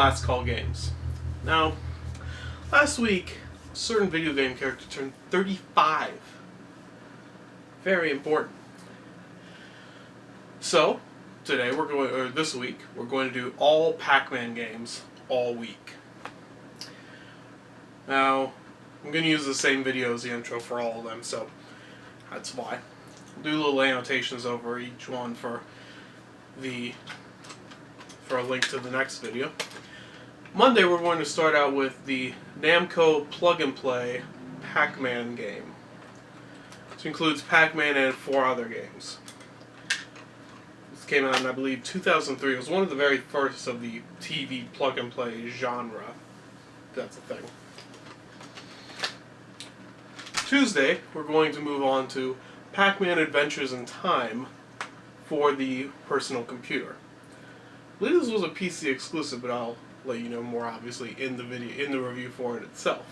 last call games. Now, last week, a certain video game character turned 35. Very important. So, this week, we're going to do all Pac-Man games all week. Now, I'm going to use the same video as the intro for all of them, so that's why. I'll do little annotations over each one for a link to the next video. Monday we're going to start out with the Namco plug-and-play Pac-Man game, which includes Pac-Man and 4 other games. This came out in, I believe, 2003. It was one of the very first of the TV plug-and-play genre, if that's a thing. Tuesday, we're going to move on to Pac-Man Adventures in Time for the personal computer. I believe this was a PC exclusive, but I'll let you know more obviously in the review for it itself.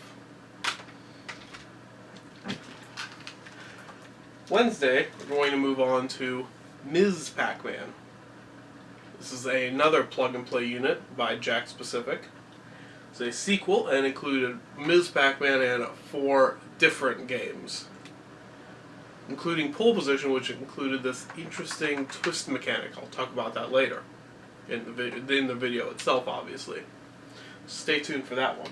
Wednesday, we're going to move on to Ms. Pac-Man. This is another plug-and-play unit by Jack Specific. It's a sequel and included Ms. Pac-Man and 4 different games, including Pole Position, which included this interesting twist mechanic. I'll talk about that later in the video itself, obviously. Stay tuned for that one.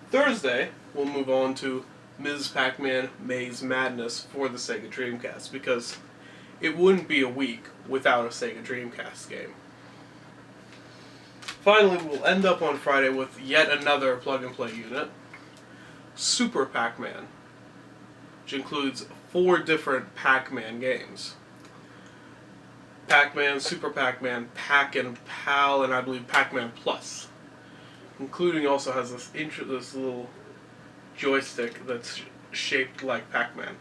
Thursday, we'll move on to Ms. Pac-Man Maze Madness for the Sega Dreamcast, because it wouldn't be a week without a Sega Dreamcast game. Finally, we'll end up on Friday with yet another plug-and-play unit, Super Pac-Man, which includes 4 different Pac-Man games. Pac-Man, Super Pac-Man, Pac and Pal, and I believe Pac-Man Plus. Including also has this little joystick that's shaped like Pac-Man.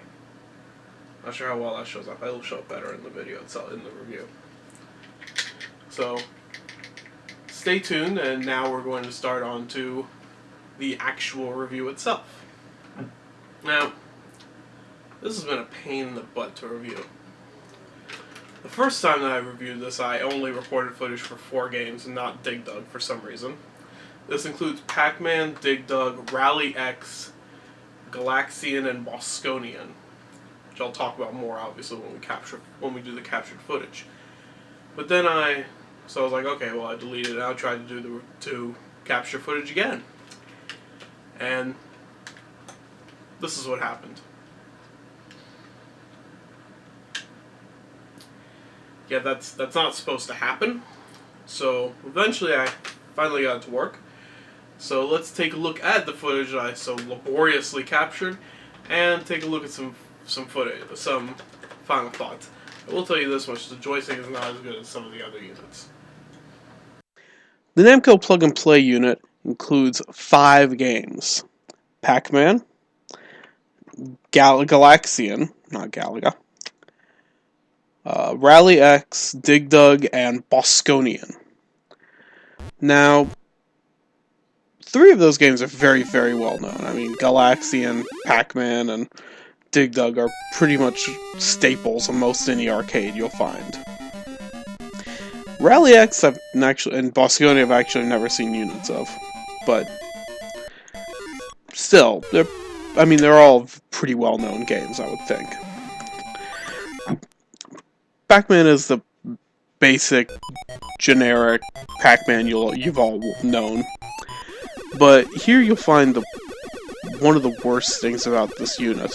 Not sure how well that shows up. It'll show up better in the video itself, in the review. So, stay tuned, and now we're going to start on to the actual review itself. Now, this has been a pain in the butt to review. The first time that I reviewed this, I only recorded footage for 4 games and not Dig Dug for some reason. This includes Pac-Man, Dig Dug, Rally X, Galaxian, and Bosconian, which I'll talk about more obviously when we do the captured footage. But then I was like, okay, well, I deleted it. I tried to do capture footage again, and this is what happened. Yeah, that's not supposed to happen. So eventually I finally got it to work. So let's take a look at the footage I so laboriously captured and take a look at some footage, some final thoughts. I will tell you this much, the joystick is not as good as some of the other units. The Namco plug-and-play unit includes 5 games. Pac-Man, Galaxian, not Galaga, Rally X, Dig Dug, and Bosconian. Now, 3 of those games are very, very well known. I mean, Galaxian, Pac-Man, and Dig Dug are pretty much staples of most any arcade you'll find. Rally X and Bosconian I've actually never seen units of, but still, they're all pretty well-known games, I would think. Pac-Man is the basic, generic Pac-Man you've all known. But here you'll find one of the worst things about this unit.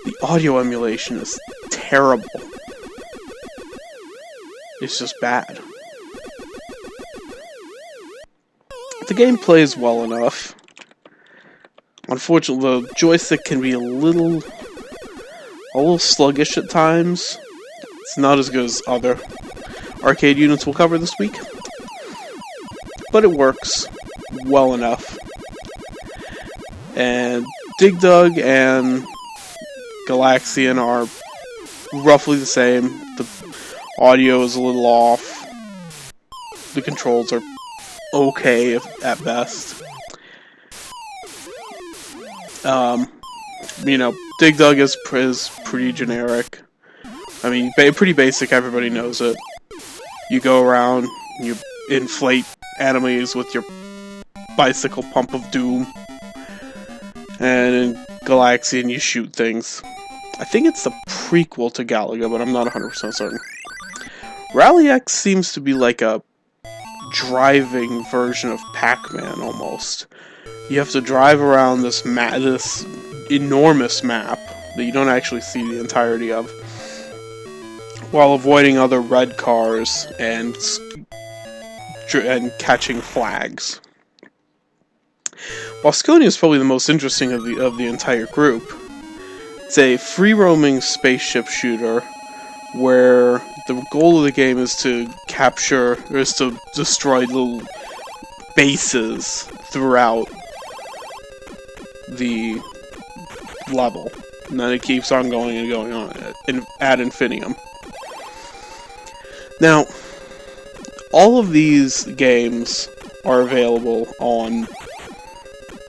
The audio emulation is terrible. It's just bad. The game plays well enough. Unfortunately, the joystick can be a little sluggish at times. It's not as good as other arcade units we'll cover this week, but it works well enough. And Dig Dug and Galaxian are roughly the same. The audio is a little off. The controls are okay at best. Dig Dug is pretty generic. I mean, pretty basic, everybody knows it. You go around, you inflate enemies with your bicycle pump of doom. And in Galaxian, you shoot things. I think it's the prequel to Galaga, but I'm not 100% certain. Rally X seems to be like a driving version of Pac Man, almost. You have to drive around this enormous map that you don't actually see the entirety of, while avoiding other red cars and catching flags. Bosconia is probably the most interesting of the entire group. It's a free-roaming spaceship shooter where the goal of the game is to destroy little bases throughout the level. And then it keeps on going and going on ad infinitum. Now, all of these games are available on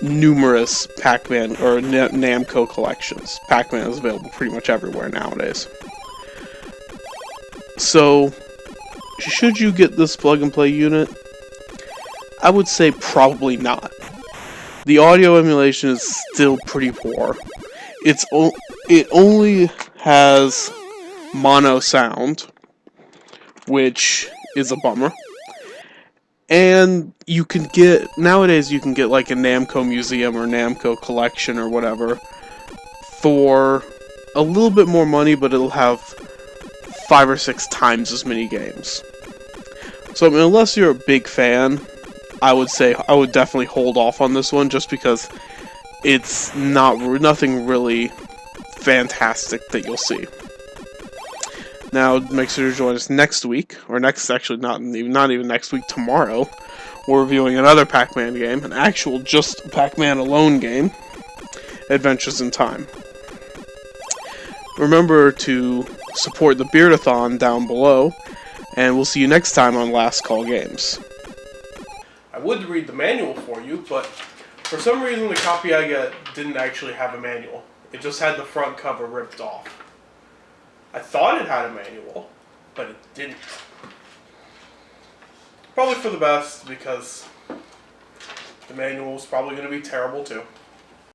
numerous Pac-Man or Namco collections. Pac-Man is available pretty much everywhere nowadays. So, should you get this plug-and-play unit? I would say probably not. The audio emulation is still pretty poor. It only has mono sound, which is a bummer. And nowadays you can get like a Namco museum or Namco collection or whatever for a little bit more money, but it'll have 5 or 6 times as many games. So I mean, unless you're a big fan, I would definitely hold off on this one, just because it's nothing really fantastic that you'll see. Now, make sure to join us next week, or not even next week, tomorrow. We're reviewing another Pac-Man game, an actual just Pac-Man alone game, Adventures in Time. Remember to support the Beardathon down below, and we'll see you next time on Last Call Games. I would read the manual for you, but for some reason the copy I got didn't actually have a manual. It just had the front cover ripped off. I thought it had a manual, but it didn't. Probably for the best, because the manual was probably going to be terrible too.